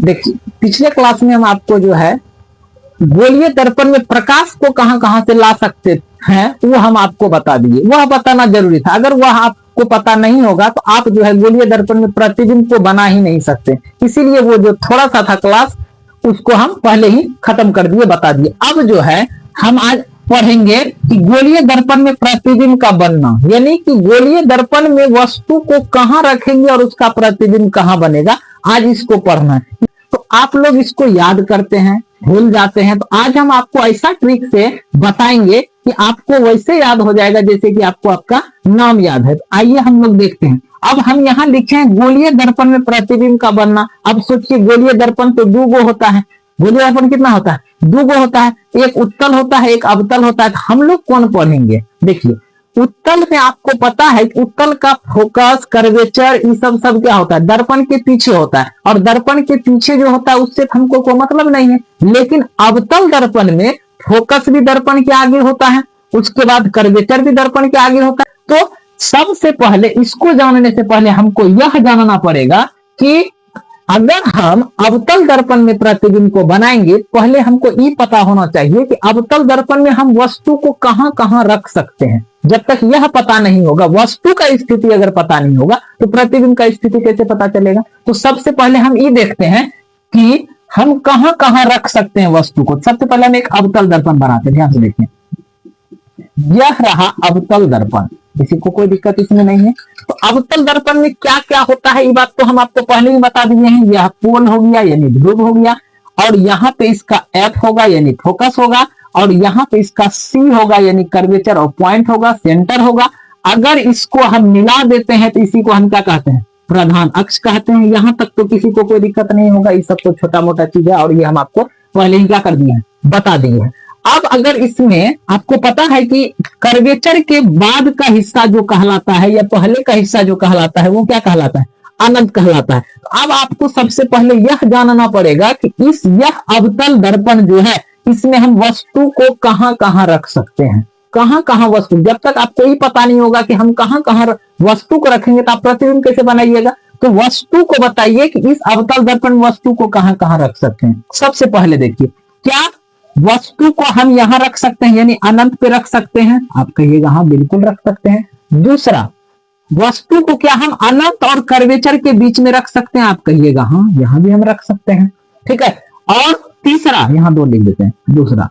देखिए पिछले क्लास में हम आपको जो है गोलीय दर्पण में प्रकाश को कहां कहां से ला सकते हैं वो हम आपको बता दिए। वह बताना जरूरी था। अगर वह आपको पता नहीं होगा तो आप जो है गोलीय दर्पण में प्रतिबिंब को बना ही नहीं सकते। इसीलिए वो जो थोड़ा सा था क्लास उसको हम पहले ही खत्म कर दिए, बता दिए। अब जो है हम आज पढ़ेंगे कि गोलीय दर्पण में प्रतिबिंब का बनना, यानी कि गोलीय दर्पण में वस्तु को कहां रखेंगे और उसका प्रतिबिंब कहां बनेगा, आज इसको पढ़ना है। तो आप लोग इसको याद करते हैं, भूल जाते हैं, तो आज हम आपको ऐसा ट्रिक से बताएंगे कि आपको वैसे याद हो जाएगा जैसे कि आपको आपका नाम याद है। तो आइए हम लोग देखते हैं। अब हम यहाँ लिखे हैं गोलीय दर्पण में प्रतिबिंब का बनना। अब सोचिए गोलीय दर्पण तो दो गो होता है। गोलीय दर्पण कितना होता है? दो गो होता है, एक उत्तल होता है, एक अवतल होता है। तो हम लोग कौन पढ़ेंगे? देखिए उत्तल में आपको पता है कि उत्तल का फोकस, कर्वेचर, ये सब क्या होता है? दर्पण के पीछे होता है, और दर्पण के पीछे जो होता है उससे हमको कोई मतलब नहीं है। लेकिन अवतल दर्पण में फोकस भी दर्पण के आगे होता है, उसके बाद कर्वेचर भी दर्पण के आगे होता है। तो सबसे पहले इसको जानने से पहले हमको यह जानना पड़ेगा कि अगर हम अवतल दर्पण में प्रतिबिंब को बनाएंगे, पहले हमको ये पता होना चाहिए कि अवतल दर्पण में हम वस्तु को कहां कहां रख सकते हैं। जब तक यह पता नहीं होगा, वस्तु का स्थिति अगर पता नहीं होगा, तो प्रतिबिंब का स्थिति कैसे पता चलेगा? तो सबसे पहले हम ये देखते हैं कि हम कहां कहां रख सकते हैं वस्तु को। सबसे पहले हम एक अवतल दर्पण बनाते हैं। ध्यान से देखिए, यह रहा अवतल दर्पण, किसी को कोई दिक्कत इसमें नहीं है। तो अवतल दर्पण में क्या क्या होता है ये बात तो हम आपको पहले ही बता दिए हैं। यह पोल हो गया यानी ध्रुव हो गया, और यहाँ पे इसका एफ होगा यानी फोकस होगा, और यहाँ पे इसका सी होगा यानी कर्वेचर और पॉइंट होगा, सेंटर होगा। अगर इसको हम मिला देते हैं तो इसी को हम क्या कहते हैं? प्रधान अक्ष कहते हैं। यहां तक तो किसी को कोई दिक्कत नहीं होगा, ये सब तो छोटा मोटा चीज है, और ये हम आपको पहले ही क्या कर दिए हैं? बता दिए हैं। अब अगर इसमें आपको पता है कि कर्वेचर के बाद का हिस्सा जो कहलाता है या पहले का हिस्सा जो कहलाता है वो क्या कहलाता है? अनंत कहलाता है। तो अब आपको सबसे पहले यह जानना पड़ेगा कि यह अवतल दर्पण जो है इसमें हम वस्तु को कहां कहां रख सकते हैं। कहां कहां वस्तु, जब तक आपको ही पता नहीं होगा कि हम कहां कहां वस्तु को रखेंगे तो आप प्रतिबिंब कैसे बनाइएगा? तो वस्तु को बताइए कि इस अवतल दर्पण में वस्तु को कहां कहां रख सकते हैं। सबसे पहले देखिए, क्या वस्तु को हम यहां रख सकते हैं यानी अनंत पे रख सकते हैं? आप कहिएगा हाँ बिल्कुल रख सकते हैं। दूसरा, वस्तु को क्या हम अनंत और कर्वेचर के बीच में रख सकते हैं? आप कहिएगा हाँ यहां भी हम रख सकते हैं। ठीक है। और तीसरा, यहां दो लिख देते हैं, दूसरा,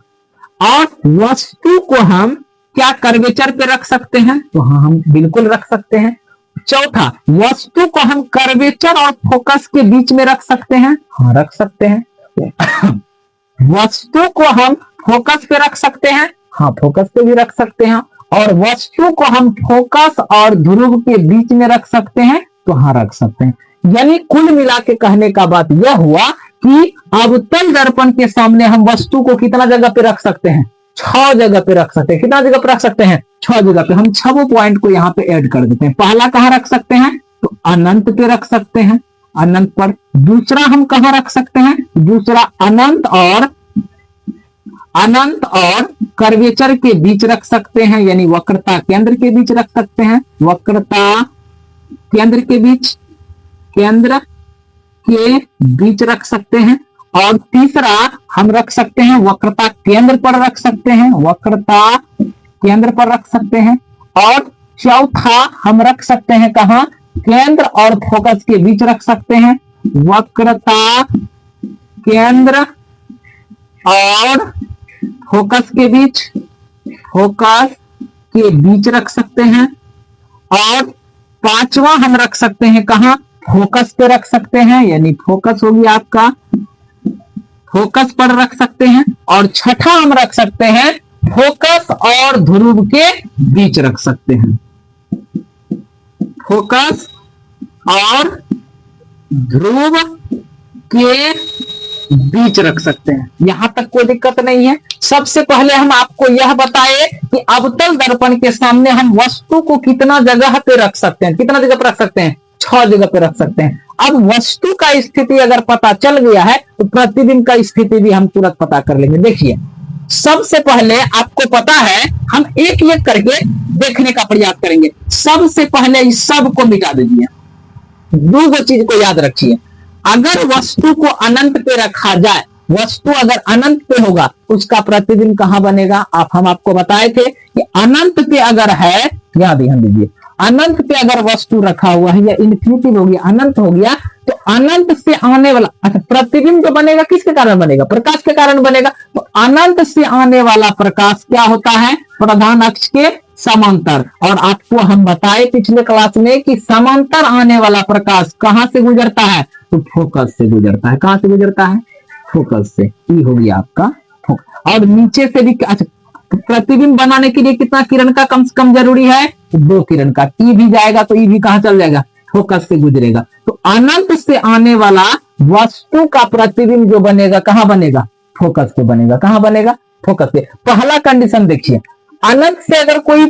और वस्तु को हम क्या कर्वेचर पे रख सकते हैं? तो हाँ हम बिल्कुल रख सकते हैं। चौथा, वस्तु को हम कर्वेचर और फोकस के बीच में रख सकते हैं? हाँ रख सकते हैं। वस्तु को हम फोकस पे रख सकते हैं? हाँ फोकस पे भी रख सकते हैं। और वस्तु को हम फोकस और ध्रुव के बीच में रख सकते हैं? तो हाँ रख सकते हैं। यानी कुल मिला के कहने का बात यह हुआ कि अवतल दर्पण के सामने हम वस्तु को कितना जगह पे रख सकते हैं? 6 जगह पे रख सकते हैं। कितना जगह पे रख सकते हैं? 6 जगह पे। हम 6 पॉइंट को यहाँ पे ऐड कर देते हैं। पहला कहां रख सकते हैं? तो अनंत पे रख सकते हैं, अनंत पर। दूसरा हम कहां रख सकते हैं? दूसरा अनंत और कर्वेचर के बीच रख सकते हैं, यानी वक्रता केंद्र के बीच रख सकते हैं। वक्रता केंद्र के बीच रख सकते हैं। और तीसरा हम रख सकते हैं वक्रता केंद्र पर रख सकते हैं, वक्रता केंद्र पर रख सकते हैं। और चौथा हम रख सकते हैं कहां? केंद्र और फोकस के बीच रख सकते हैं, वक्रता केंद्र और फोकस के बीच रख सकते हैं। और पांचवा हम रख सकते हैं कहां? फोकस पे रख सकते हैं, यानी फोकस होगी आपका, फोकस पर रख सकते हैं। और छठा हम रख सकते हैं फोकस और ध्रुव के बीच रख सकते हैं, फोकस और ध्रुव के बीच रख सकते हैं। यहां तक कोई दिक्कत नहीं है। सबसे पहले हम आपको यह बताए कि अवतल दर्पण के सामने हम वस्तु को कितना जगह पे रख सकते हैं। कितना जगह पे रख सकते हैं? 6 जगह पे रख सकते हैं। अब वस्तु का स्थिति अगर पता चल गया है तो प्रतिबिंब का स्थिति भी हम तुरंत पता कर लेंगे। देखिए सबसे पहले आपको पता है, हम एक एक करके देखने का प्रयास करेंगे। सबसे पहले इस सब को मिटा दीजिए, दो चीज को याद रखिए। अगर वस्तु को अनंत पे रखा जाए, वस्तु अगर अनंत पे होगा उसका प्रतिबिंब कहां बनेगा? हम आपको बताए थे कि अनंत पे अगर है, यहां ध्यान दीजिए, अनंत पे अगर वस्तु रखा हुआ है या इन्फिनिटी हो गया, अनंत हो गया, तो अनंत से आने वाला, अच्छा, प्रतिबिंब जो बनेगा किसके कारण बनेगा? प्रकाश के कारण बनेगा। तो अनंत से आने वाला प्रकाश क्या होता है? प्रधान अक्ष के समांतर। और आपको हम बताए पिछले क्लास में कि समांतर आने वाला प्रकाश कहां से गुजरता है? तो फोकस से गुजरता है। कहां से गुजरता है? फोकस से। ई हो गया आपका फोकस। और नीचे से भी, अच्छा, प्रतिबिंब बनाने के लिए कितना किरण का कम से कम जरूरी है? 2 किरण का। ई भी जाएगा तो ई भी कहां चल जाएगा? फोकस से गुजरेगा। तो अनंत से आने वाला वस्तु का प्रतिबिंब जो बनेगा कहां बनेगा? फोकस से बनेगा। कहां बनेगा? फोकस से। पहला कंडीशन देखिए, अनंत से अगर कोई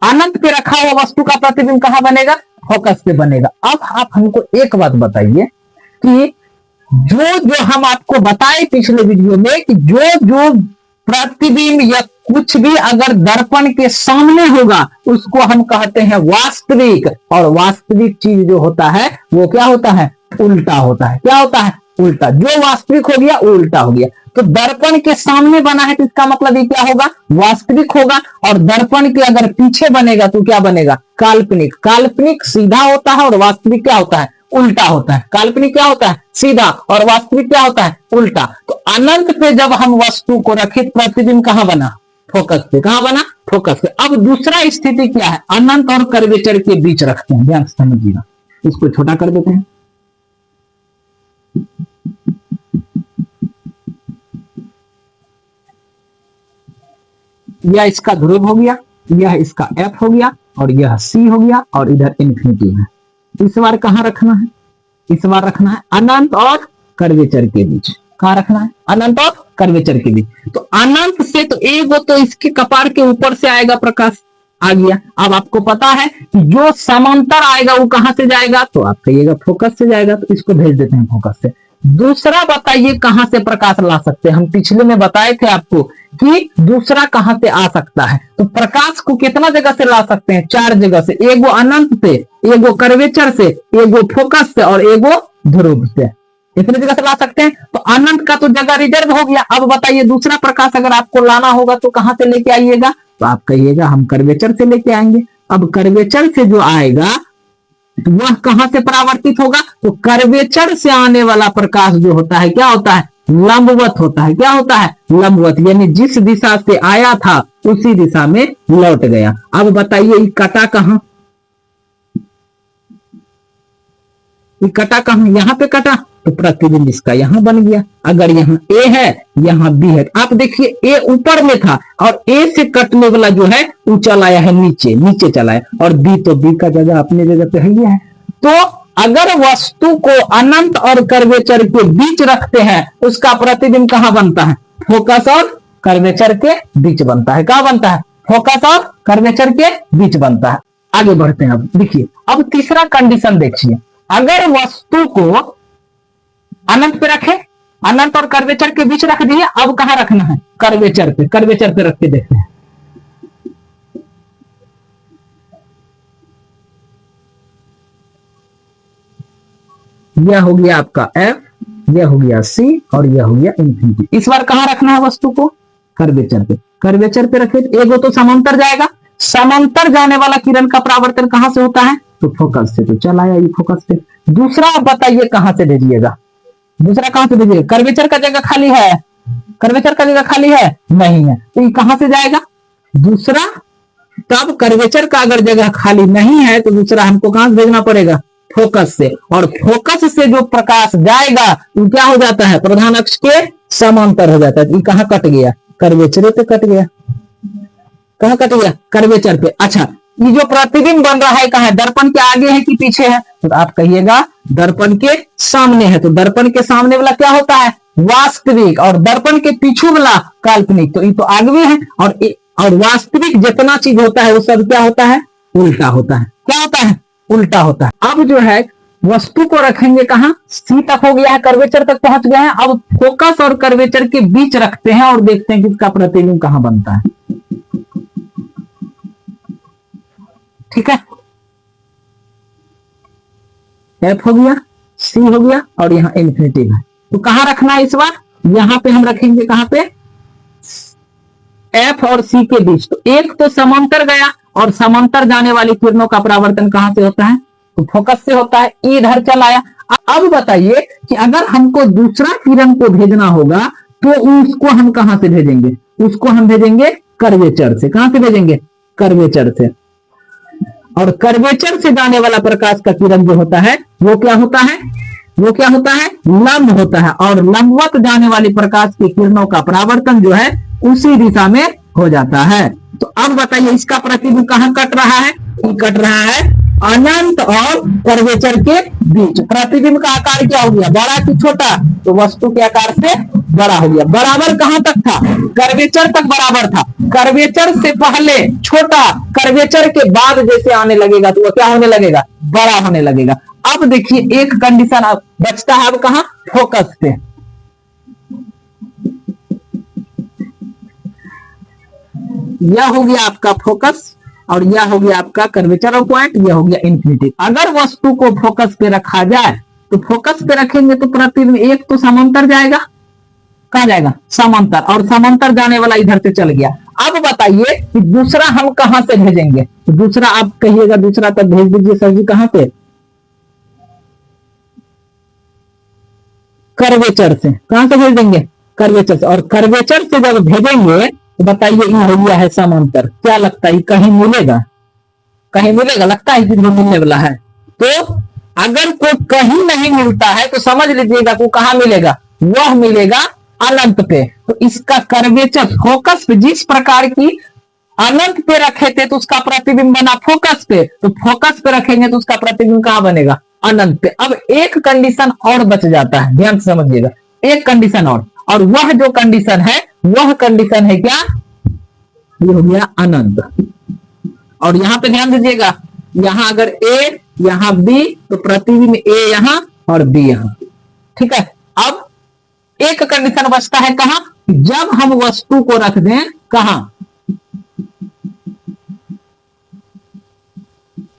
अनंत पे रखा हुआ वस्तु का प्रतिबिंब कहां बनेगा? फोकस पे बनेगा। अब आप हमको एक बात बताइए कि जो जो हम आपको बताए पिछले वीडियो में कि जो जो प्रतिबिंब या कुछ भी अगर दर्पण के सामने होगा उसको हम कहते हैं वास्तविक। और वास्तविक चीज जो होता है वो क्या होता है? उल्टा होता है। क्या होता है? उल्टा। जो वास्तविक हो गया वो उल्टा हो गया। तो दर्पण के सामने बना है तो इसका मतलब ये क्या होगा? वास्तविक होगा। और दर्पण के अगर पीछे बनेगा तो क्या बनेगा? काल्पनिक। काल्पनिक सीधा होता है और वास्तविक क्या होता है? उल्टा होता है। काल्पनिक क्या होता है? सीधा। और वास्तविक क्या होता है? उल्टा। तो अनंत पे जब हम वस्तु को रखे, प्रतिबिंब कहां बना? फोकस पे। कहां बना? फोकस पे। अब दूसरा स्थिति क्या है? अनंत और कर्वेचर के बीच रखते हैं। ध्यान से समझिएगा, इसको छोटा कर देते हैं। यह इसका ध्रुव हो गया, यह इसका एफ हो गया, और यह सी हो गया, और इधर इन्फिनिटी है। इस बार कहां रखना है? इस बार रखना है अनंत और कर्वेचर के बीच। कहां रखना है? अनंत और कर्वेचर के बीच। तो अनंत से तो एगो तो इसके कपार के ऊपर से आएगा प्रकाश, आ गया। अब आपको पता है कि जो समांतर आएगा वो कहां से जाएगा? तो आप कहिएगा फोकस से जाएगा, तो इसको भेज देते हैं फोकस से। दूसरा बताइए कहां से प्रकाश ला सकते हैं? हम पिछले में बताए थे आपको कि दूसरा कहां से आ सकता है। तो प्रकाश को कितना जगह से ला सकते हैं? 4 जगह से। एगो अनंत से, एगो कर्वेचर से, एगो फोकस से, और एगो ध्रुव से। इतनी जगह से ला सकते हैं। तो अनंत का तो जगह रिजर्व हो गया। अब बताइए दूसरा प्रकाश अगर आपको लाना होगा तो कहां से लेके आइएगा? तो आप कहिएगा हम कर्वेचर से लेके आएंगे। अब कर्वेचर से जो आएगा वह कहां से परावर्तित होगा? तो कर्वेचर से आने वाला प्रकाश जो होता है क्या होता है? लंबवत होता है। क्या होता है? लंबवत। यानी जिस दिशा से आया था उसी दिशा में लौट गया। अब बताइए ये कटा कहां? ये कटा कहां? यहां पे कटा, तो प्रतिबिंब इसका यहां बन गया। अगर यहां ए है, यहां बी है, आप देखिए ए ऊपर में था और ए से कटने वाला जो है वो चला आया है नीचे, नीचे चला है। और बी तो बी का जगह अपनी जगह पे है। तो अगर वस्तु को अनंत और कर्वेचर के बीच रखते हैं उसका प्रतिबिंब कहां बनता है? फोकस और कर्वेचर के बीच बनता है। कहां बनता है? फोकस और कर्वेचर के बीच बनता है। आगे बढ़ते हैं। अब देखिए, अब तीसरा कंडीशन देखिए, अगर वस्तु को अनंत पे रखे, अनंत और कर्वेचर के बीच रख दिए, अब कहां रखना है? कर्वेचर पे। कर्वेचर पे रख के देखते हैं। यह हो गया आपका एफ, यह हो गया सी, और यह हो गया इन्फिनिटी। इस बार कहां रखना है वस्तु को? कर्वेचर पे। कर्वेचर पे रखे तो एगो तो समांतर जाएगा। समांतर जाने वाला किरण का परावर्तन कहां से होता है? तो फोकस से। तो चल आया ये फोकस पे। दूसरा आप बताइए कहां से भेजिएगा? दूसरा कहां से भेजिएगा? कर्वेचर का जगह खाली है? कर्वेचर का जगह खाली है? नहीं है। तो ये कहां से जाएगा? दूसरा। तब कर्वेचर का अगर जगह खाली नहीं है तो दूसरा हमको कहां से भेजना पड़ेगा? फोकस से। और फोकस से जो प्रकाश जाएगा वो क्या हो जाता है? प्रधान अक्ष के समांतर हो जाता है। ये कहां कट गया? कर्वेचर पे कट गया। कहां कट गया? कर्वेचर पे। अच्छा, ये जो प्रतिबिंब बन रहा है कहां है? दर्पण के आगे है कि पीछे है? तो आप कहिएगा दर्पण के सामने है। तो दर्पण के सामने वाला क्या होता है? वास्तविक। और दर्पण के पीछे वाला काल्पनिक। तो ये तो आगे है। और वास्तविक जितना चीज होता है वो सब क्या होता है? उल्टा होता है। क्या होता है? उल्टा होता है। अब जो है वस्तु को रखेंगे कहां? सी तक हो गया है, कर्वेचर तक पहुंच गए हैं। अब फोकस और कर्वेचर के बीच रखते हैं और देखते हैं कि इसका प्रतिबिंब कहां बनता है। ठीक है, एफ हो गया, सी हो गया और यहाँ इन्फिनिटिव है। तो कहां रखना है इस बार, यहां पे हम रखेंगे, कहां पे, एफ और सी के बीच। तो एक तो समांतर गया, और समांतर जाने वाली किरणों का परावर्तन कहां से होता है, तो फोकस से होता है। इधर चल आया। अब बताइए कि अगर हमको दूसरा किरण को भेजना होगा तो उसको हम कहां से भेजेंगे, उसको हम भेजेंगे कर्वेचर से। कहां से भेजेंगे, कर्वेचर से। और कर्वेचर से जाने वाला प्रकाश का किरण जो होता है वो क्या होता है, वो क्या होता है, लंब होता है। और लंबवत जाने वाली प्रकाश की किरणों का परावर्तन जो है उसी दिशा में हो जाता है। तो अब बताइए इसका प्रतिबिंब कहां कट रहा है, कट रहा है अनंत और कर्वेचर के बीच। प्रतिबिंब का आकार क्या हो गया, बड़ा कि छोटा, तो वस्तु के आकार से बड़ा हो गया। बराबर कहां तक था, कर्वेचर तक बराबर था। कर्वेचर से पहले छोटा, कर्वेचर के बाद जैसे आने लगेगा तो वो क्या होने लगेगा, बड़ा होने लगेगा। अब देखिए एक कंडीशन अब बचता है, अब कहां, फोकस पे। यह हो गया आपका फोकस और यह हो गया आपका कर्वेचर ऑफ पॉइंट, यह हो गया इन्फिनिटी। अगर वस्तु को फोकस पे रखा जाए तो फोकस पे रखेंगे तो प्रतिबिंब एक तो समांतर जाएगा, कहां जाएगा, समांतर, और समांतर जाने वाला इधर से चल गया। अब बताइए कि दूसरा हम कहां से भेजेंगे, तो दूसरा आप कहिएगा, दूसरा तब भेज दीजिए सर जी, कहां से, कर्वेचर से। कहां से भेज देंगे, कर्वेचर से। और कर्वेचर से जब भेजेंगे तो बताइए ये हो गया है समांतर। क्या लगता है कहीं मिलेगा, कहीं मिलेगा, लगता है कि मिलने वाला है। तो अगर कोई कहीं नहीं मिलता है तो समझ लीजिएगा को कहां मिलेगा, वह मिलेगा अनंत पे। तो इसका कर्वेचर फोकस पे, जिस प्रकार की अनंत पे रखे थे तो उसका प्रतिबिंब बना फोकस पे, तो फोकस पे रखेंगे तो उसका प्रतिबिंब कहां बनेगा, अनंत पे। अब एक कंडीशन और बच जाता है, ध्यान से समझिएगा, एक कंडीशन और वह जो कंडीशन है वह कंडीशन है क्या, ये हो गया अनंत। और यहां पे ध्यान दीजिएगा, यहां अगर ए यहां बी तो प्रतिबिंब ए यहां और बी यहां, ठीक है। अब एक कंडीशन बचता है कहां, जब हम वस्तु को रख दें कहां,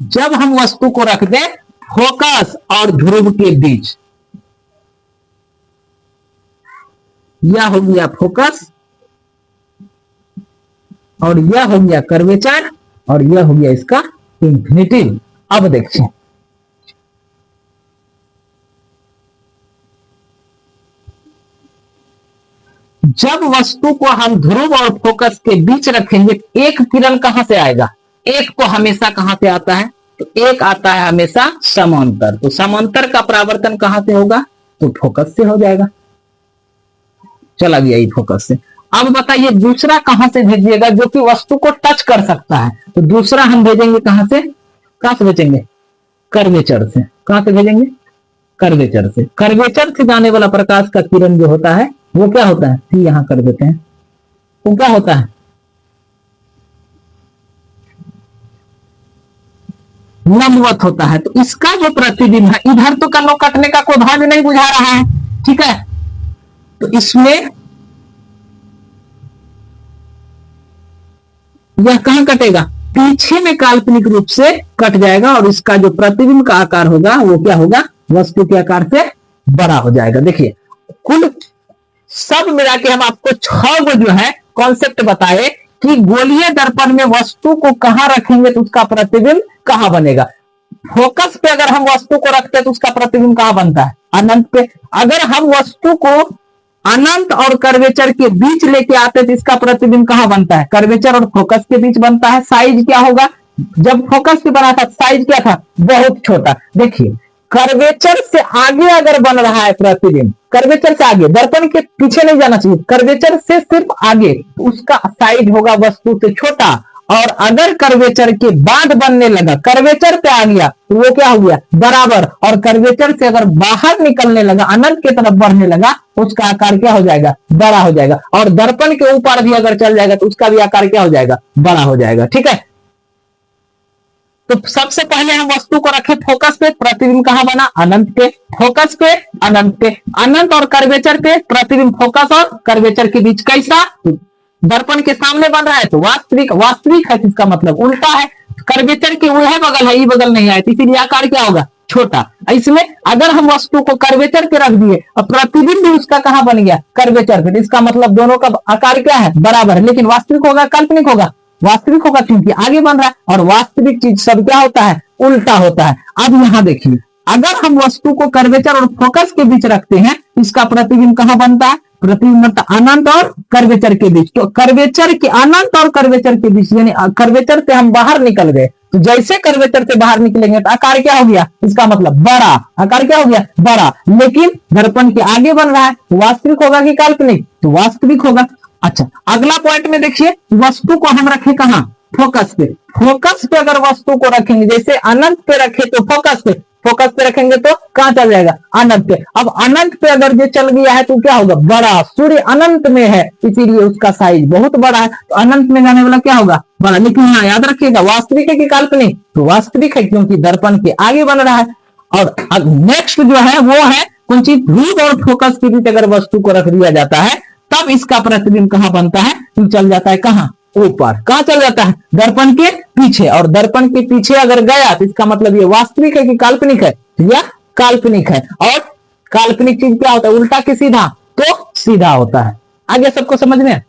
जब हम वस्तु को रख दें फोकस और ध्रुव के बीच। यह हो गया फोकस और यह हो गया कर्वेचर और यह हो गया इसका इन्फिनिटी। अब देखिए जब वस्तु को हम ध्रुव और फोकस के बीच रखेंगे, एक किरण कहां से आएगा, एक तो हमेशा कहां से आता है, तो एक आता है हमेशा समांतर। तो समांतर का परावर्तन कहां से होगा, तो फोकस से हो जाएगा, चला गया ये फोकस से। अब बताइए दूसरा कहां से भेजिएगा जो कि वस्तु को टच कर सकता है, तो दूसरा हम भेजेंगे कहां से, कहां से भेजेंगे, कर्वेचर से। कहां से भेजेंगे, कर्वेचर से। कर्वेचर से जाने वाला प्रकाश का किरण जो होता है वो क्या होता है, सी यहां कर देते हैं, वो क्या होता है, लंबवत होता है। तो इसका जो प्रतिबिंब है, इधर तो कन्नों कटने का कोई भाग नहीं बुझा रहा है, ठीक है। तो इसमें यह कहां कटेगा, पीछे में काल्पनिक रूप से कट जाएगा और इसका जो प्रतिबिंब का आकार होगा वो क्या होगा, वस्तु के आकार से बड़ा हो जाएगा। देखिए कुल सब मिला के हम आपको 6 गो जो है कॉन्सेप्ट बताए कि गोलीय दर्पण में वस्तु को कहां रखेंगे तो उसका प्रतिबिंब कहां बनेगा। फोकस पे अगर हम वस्तु को रखते हैं तो उसका प्रतिबिंब कहां बनता है, अनंत पे। अगर हम वस्तु को अनंत और कर्वेचर के बीच लेके आते हैं तो इसका प्रतिबिंब कहां बनता है, कर्वेचर और फोकस के बीच बनता है। साइज क्या होगा, जब फोकस पे बना था साइज क्या था, बहुत छोटा। देखिए कर्वेचर से आगे अगर बन रहा है प्रतिबिंब, कर्वेचर से आगे, दर्पण के पीछे नहीं जाना चाहिए, कर्वेचर से सिर्फ आगे, उसका साइज होगा वस्तु से छोटा। और अगर कर्वेचर के बाद बनने लगा, कर्वेचर पे आ गया तो वो क्या हो गया, बराबर। और कर्वेचर से अगर बाहर निकलने लगा, अनंत की तरफ बढ़ने लगा, उसका आकार क्या हो जाएगा, बड़ा हो जाएगा। और दर्पण के ऊपर भी अगर चल जाएगा तो उसका भी आकार क्या हो जाएगा, बड़ा हो जाएगा, ठीक है। तो सबसे पहले हम वस्तु को रखे फोकस पे, प्रतिबिंब कहां बना, अनंत पे। फोकस पे, अनंत पे, अनंत और कर्वेचर पे, प्रतिबिंब फोकस और कर्वेचर के बीच। कैसा, दर्पण के सामने बन रहा है तो वास्तविक, वास्तविक है, इसका मतलब उल्टा है। कर्वेचर के वह बगल है, ये बगल नहीं है, इसीलिए आकार क्या होगा, छोटा। इसमें अगर हम वस्तु को कर्वेचर पे रख दिए और प्रतिबिंब भी उसका कहां बन गया, कर्वेचर पे, इसका मतलब दोनों का आकार क्या है, बराबर है। लेकिन वास्तविक होगा काल्पनिक होगा, वास्तविक होगा क्योंकि आगे बन रहा है। और वास्तविक चीज सब क्या होता है, उल्टा होता है। अब यहां देखिए, अगर हम वस्तु को कर्वेचर और फोकस के बीच रखते हैं, इसका प्रतिबिंब कहां बनता है, प्रतिबिंब अनंत और कर्वेचर के बीच। तो कर्वेचर के अनंत और कर्वेचर के बीच, यानी कर्वेचर से हम बाहर निकल गए, तो जैसे कर्वेचर से बाहर निकलेंगे तो आकार क्या हो गया, इसका मतलब बड़ा, आकार क्या हो गया, बड़ा। लेकिन दर्पण के आगे बन रहा है, तो वास्तविक होगा कि काल्पनिक, तो वास्तविक होगा। अच्छा, अगला पॉइंट में देखिए, वस्तु को हम रखे कहां, फोकस पे। फोकस पे अगर वस्तु को रखेंगे, जैसे अनंत पे रखे तो फोकस पे, फोकस पे रखेंगे तो कहां चल जाएगा, अनंत पे। अब अनंत पे अगर ये चल गया है तो क्या होगा, बड़ा। सूर्य अनंत में है इसीलिए उसका साइज बहुत बड़ा है, तो अनंत में जाने वाला क्या होगा, बड़ा। लेकिन हाँ याद रखिएगा, वास्तविक है कि काल्पनिक, तो वास्तविक है क्योंकि दर्पण के आगे बन रहा है। और नेक्स्ट जो है वो है कौन चीज, रूट और फोकस के बीच अगर वस्तु को रख दिया जाता है तब इसका प्रतिबिंब कहां बनता है, तो चल जाता है कहां, ऊपर। कहां चल जाता है, दर्पण के पीछे। और दर्पण के पीछे अगर गया तो इसका मतलब ये वास्तविक है कि काल्पनिक है, या काल्पनिक है। और काल्पनिक चीज क्या होता है, उल्टा कि सीधा, तो सीधा होता है। आगे सबको समझ में